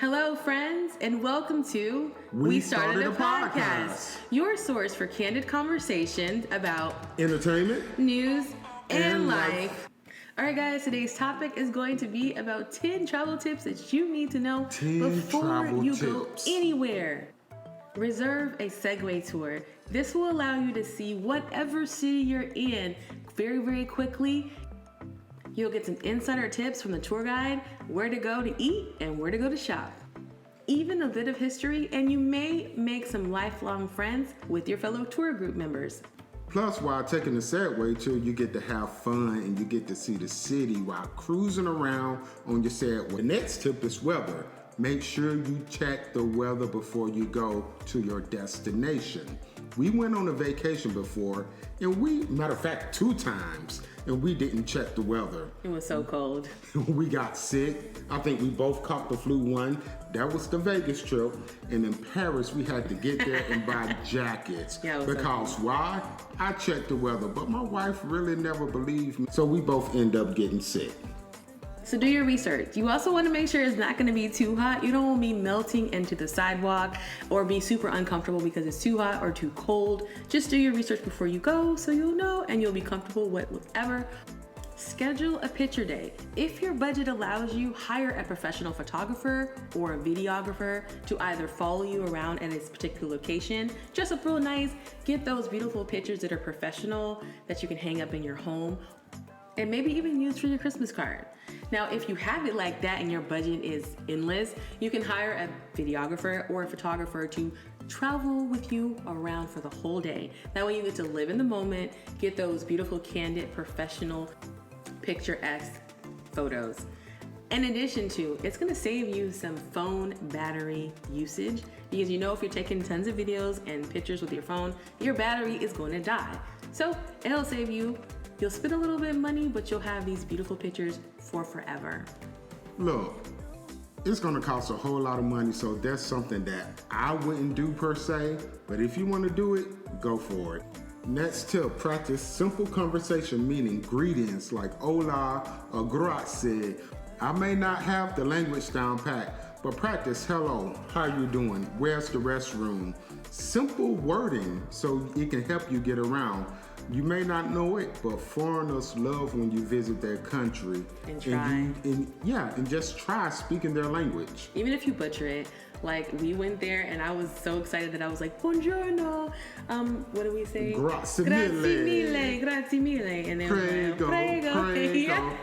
Hello, friends, and welcome to We Started a Podcast, your source for candid conversations about entertainment, news, and and life. All right, guys, today's topic is going to be about 10 travel tips that you need to know 10 before travel you tips. go anywhere. Reserve a Segway tour. This will allow you to see whatever city you're in very, very quickly. You'll get some insider tips from the tour guide, where to go to eat and where to go to shop. Even a bit of history, and you may make some lifelong friends with your fellow tour group members. Plus, while taking the Segway tour, you get to have fun and you get to see the city while cruising around on your Segway. The next tip is weather. Make sure you check the weather before you go to your destination. We went on a vacation before, and matter of fact, 2 times, and we didn't check the weather. It was so cold. We got sick. I think we both caught the flu one. That was the Vegas trip. And in Paris, we had to get there and buy jackets. Yeah, because why? I checked the weather, but my wife really never believed me. So we both end up getting sick. So do your research. You also want to make sure it's not going to be too hot. You don't want to be melting into the sidewalk or be super uncomfortable because it's too hot or too cold. Just do your research before you go so you'll know and you'll be comfortable with whatever. Schedule a picture day. If your budget allows you, hire a professional photographer or a videographer to either follow you around at a particular location. Just up real nice. Get those beautiful pictures that are professional that you can hang up in your home and maybe even use for your Christmas card. Now, if you have it like that and your budget is endless, you can hire a videographer or a photographer to travel with you around for the whole day. That way you get to live in the moment, get those beautiful, candid, professional, picturesque photos. In addition to, it's gonna save you some phone battery usage because you know if you're taking tons of videos and pictures with your phone, your battery is going to die. So it'll save you. You'll spend a little bit of money, but you'll have these beautiful pictures for forever. Look, it's gonna cost a whole lot of money, so that's something that I wouldn't do per se, but if you wanna do it, go for it. Next tip, practice simple conversation, meaning greetings like hola or grazie. I may not have the language down pat, but practice hello, how you doing, where's the restroom? Simple wording so it can help you get around. You may not know it, but foreigners love when you visit their country. And try. And just try speaking their language. Even if you butcher it, like we went there and I was so excited that I was like, buongiorno, what do we say? Grazie mille. Grazie mille. And then Prego. Yeah.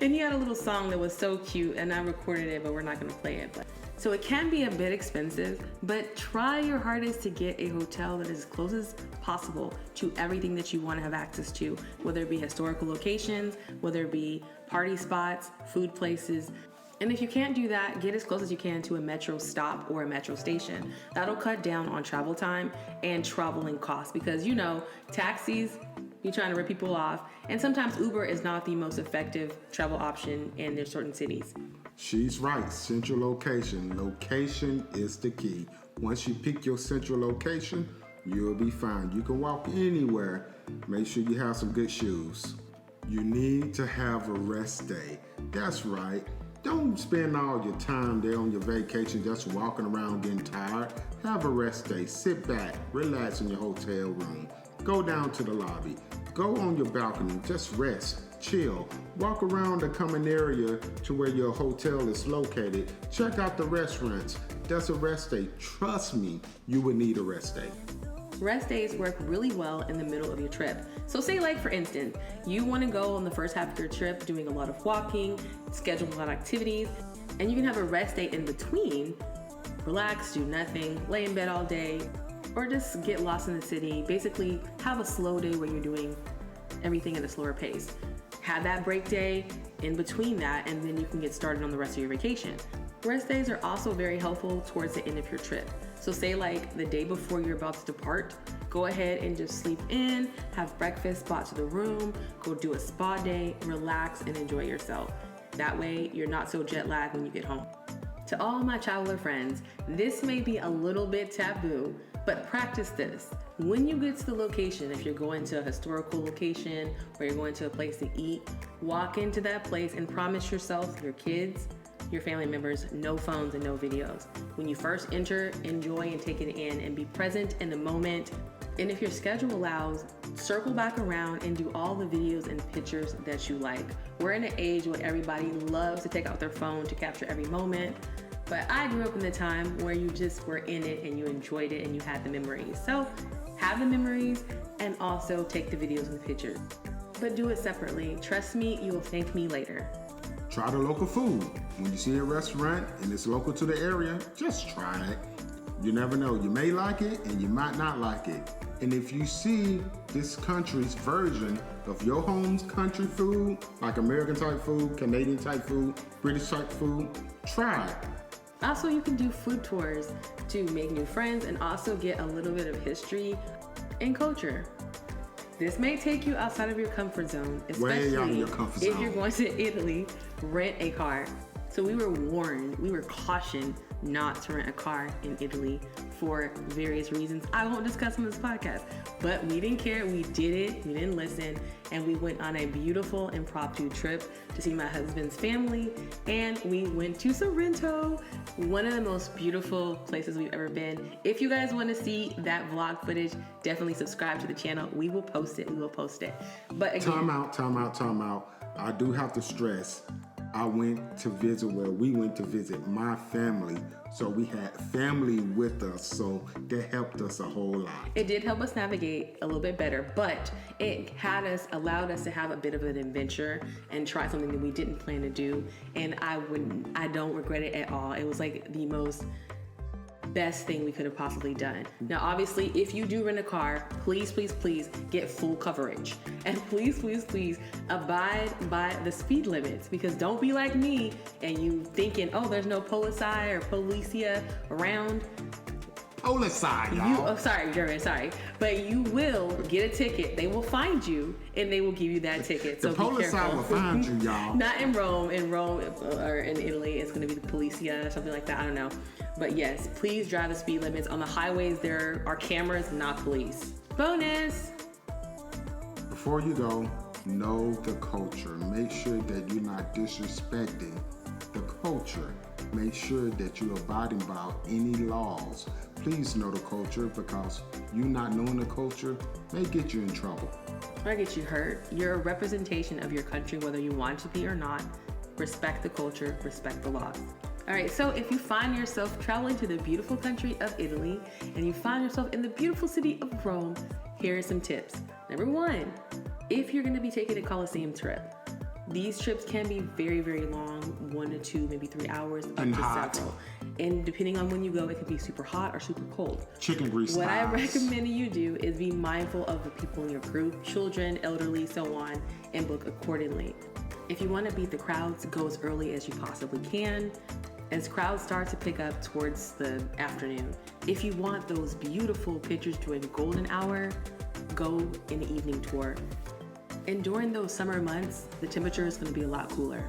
And he had a little song that was so cute and I recorded it, but we're not gonna play it. So it can be a bit expensive, but try your hardest to get a hotel that is as close as possible to everything that you want to have access to, whether it be historical locations, whether it be party spots, food places. And if you can't do that, get as close as you can to a metro stop or a metro station. That'll cut down on travel time and traveling costs because, you know, taxis, you're trying to rip people off. And sometimes Uber is not the most effective travel option in their certain cities. She's right, central location. Location is the key. Once you pick your central location, you'll be fine. You can walk anywhere. Make sure you have some good shoes. You need to have a rest day. That's right. Don't spend all your time there on your vacation just walking around getting tired. Have a rest day. Sit back, relax in your hotel room. Go down to the lobby. Go on your balcony. Just rest, chill. Walk around the common area to where your hotel is located. Check out the restaurants. That's a rest day. Trust me, you would need a rest day. Rest days work really well in the middle of your trip. So say like for instance, you want to go on the first half of your trip doing a lot of walking, schedule a lot of activities, and you can have a rest day in between. Relax, do nothing, lay in bed all day, or just get lost in the city. Basically, have a slow day where you're doing everything at a slower pace. Have that break day in between that, and then you can get started on the rest of your vacation. Rest days are also very helpful towards the end of your trip. So say like the day before you're about to depart, go ahead and just sleep in, have breakfast, spot to the room, go do a spa day, relax and enjoy yourself. That way you're not so jet lagged when you get home. To all my traveler friends, this may be a little bit taboo, but practice this. When you get to the location, if you're going to a historical location or you're going to a place to eat, walk into that place and promise yourself, your kids, your family members, no phones and no videos. When you first enter, enjoy and take it in and be present in the moment. And if your schedule allows, circle back around and do all the videos and pictures that you like. We're in an age where everybody loves to take out their phone to capture every moment. But I grew up in the time where you just were in it and you enjoyed it and you had the memories. So have the memories and also take the videos and the pictures. But do it separately. Trust me, you will thank me later. Try the local food. When you see a restaurant and it's local to the area, just try it. You never know. You may like it and you might not like it. And if you see this country's version of your home's country food, like American type food, Canadian type food, British type food, try it. Also, you can do food tours to make new friends and also get a little bit of history and culture. This may take you outside of your comfort zone, Way out of especially your comfort if zone. you're going to Italy, rent a car. So we were warned, we were cautioned not to rent a car in Italy for various reasons. I won't discuss them in this podcast, but we didn't care. We did it. We didn't listen. And we went on a beautiful impromptu trip to see my husband's family. And we went to Sorrento, one of the most beautiful places we've ever been. If you guys want to see that vlog footage, definitely subscribe to the channel. We will post it. But again, Time out. I do have to stress, we went to visit my family. So we had family with us, so that helped us a whole lot. it did help us navigate a little bit better, but it allowed us to have a bit of an adventure and try something that we didn't plan to do. And I don't regret it at all. It was like the most best thing we could have possibly done. Now, obviously, if you do rent a car, please get full coverage. And please abide by the speed limits, because don't be like me and you thinking, oh, there's no Policia or Policia around. Policide, y'all. Sorry, German, sorry. But you will get a ticket. They will find you and they will give you that ticket. So The be Policide careful. will find you, y'all. Not in Rome. In Rome or in Italy, it's going to be the Policia or something like that. I don't know. But yes, please drive the speed limits. On the highways, there are cameras, not police. Bonus! Before you go, know the culture. Make sure that you're not disrespecting the culture. Make sure that you're abiding by any laws. Please know the culture, because you not knowing the culture may get you in trouble. Or get you hurt. You're a representation of your country, whether you want to be or not. Respect the culture, respect the laws. All right, so if you find yourself traveling to the beautiful country of Italy and you find yourself in the beautiful city of Rome, here are some tips. Number one, if you're gonna be taking a Colosseum trip, these trips can be very, very long, 1 to 2, maybe 3 hours, up And to hot. several. And depending on when you go, it can be super hot or super cold. Chicken grease What I thighs. recommend you do is be mindful of the people in your group, children, elderly, so on, and book accordingly. If you want to beat the crowds, go as early as you possibly can, as crowds start to pick up towards the afternoon. If you want those beautiful pictures during the golden hour, go in the evening tour. And during those summer months, the temperature is going to be a lot cooler.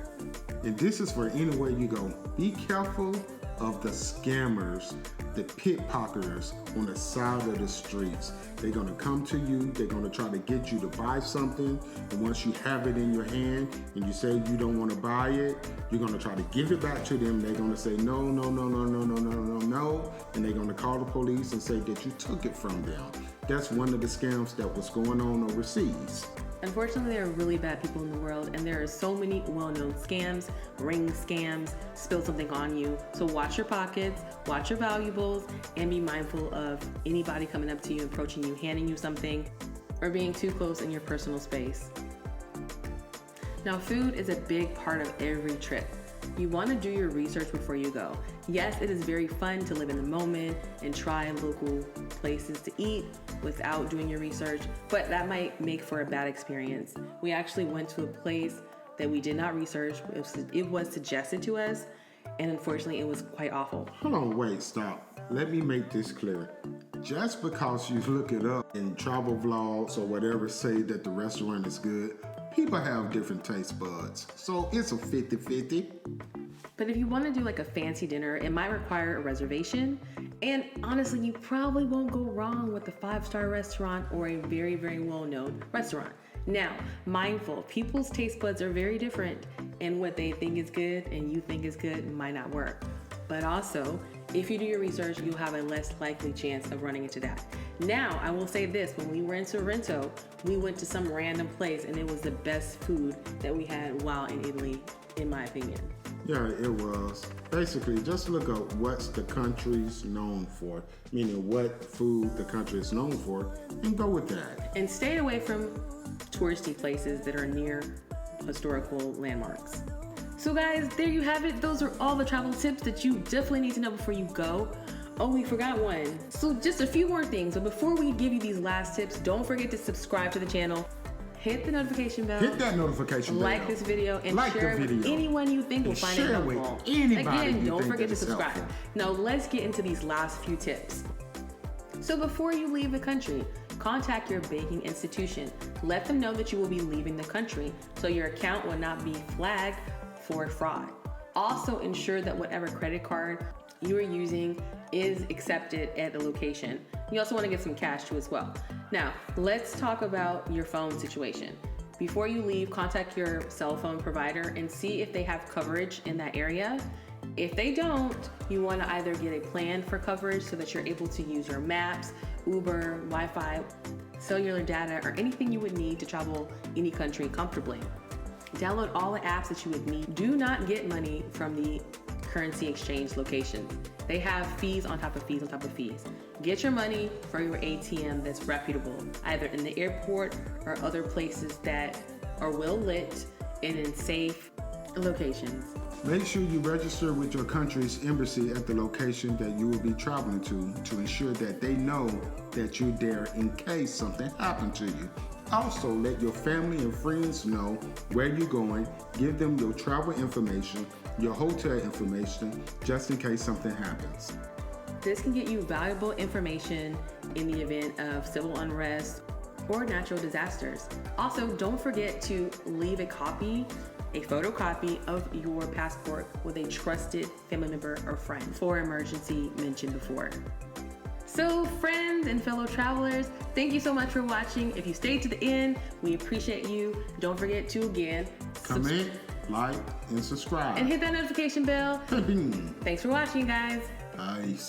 And this is for anywhere you go. Be careful of the scammers, the pickpocketers on the side of the streets. They're gonna come to you, they're gonna try to get you to buy something, and once you have it in your hand and you say you don't wanna buy it, you're gonna try to give it back to them. They're gonna say no, and they're gonna call the police and say that you took it from them. That's one of the scams that was going on overseas. Unfortunately, there are really bad people in the world, and there are so many well-known scams, ring scams, spill something on you. So watch your pockets, watch your valuables, and be mindful of anybody coming up to you, approaching you, handing you something, or being too close in your personal space. Now, food is a big part of every trip. You want to do your research before you go. Yes, it is very fun to live in the moment and try local places to eat without doing your research, but that might make for a bad experience. We actually went to a place that we did not research. It was suggested to us, and unfortunately, it was quite awful. Hold on, wait, stop. Let me make this clear. Just because you look it up in travel vlogs or whatever say that the restaurant is good, people have different taste buds. So it's a 50-50. But if you want to do like a fancy dinner, it might require a reservation. And honestly, you probably won't go wrong with a 5-star restaurant or a very, very well-known restaurant. Now, mindful, people's taste buds are very different. and what they think is good and you think is good might not work. But also, if you do your research, you'll have a less likely chance of running into that. Now, I will say this, when we were in Sorrento, we went to some random place and it was the best food that we had while in Italy, in my opinion. Yeah, it was. Basically, just look up what's the country's known for, meaning what food the country is known for, and go with that. And stay away from touristy places that are near historical landmarks. So guys, there you have it. Those are all the travel tips that you definitely need to know before you go. Oh, we forgot one. So just a few more things. But before we give you these last tips, don't forget to subscribe to the channel. Hit the notification bell. Hit that notification bell. Like this video and like share it with anyone you think will find it helpful. With anybody Again, you don't think forget to that is subscribe. helpful. Now let's get into these last few tips. So before you leave the country, contact your banking institution. Let them know that you will be leaving the country so your account will not be flagged for fraud. Also ensure that whatever credit card you are using is accepted at the location. You also want to get some cash too as well. Now, let's talk about your phone situation. Before you leave, contact your cell phone provider and see if they have coverage in that area. If they don't, you want to either get a plan for coverage so that you're able to use your maps, Uber, Wi-Fi, cellular data, or anything you would need to travel any country comfortably. Download all the apps that you would need. Do not get money from the currency exchange locations. They have fees on top of fees on top of fees. Get your money from your ATM that's reputable, either in the airport or other places that are well lit and in safe locations. Make sure you register with your country's embassy at the location that you will be traveling to ensure that they know that you're there in case something happened to you. Also, let your family and friends know where you're going. Give them your travel information, your hotel information, just in case something happens. This can get you valuable information in the event of civil unrest or natural disasters. Also, don't forget to leave a photocopy of your passport with a trusted family member or friend for emergency mentioned before. So friends and fellow travelers, thank you so much for watching. If you stayed to the end, we appreciate you. Don't forget to, again, comment, like, and subscribe. And hit that notification bell. Bing. Thanks for watching, guys. Nice.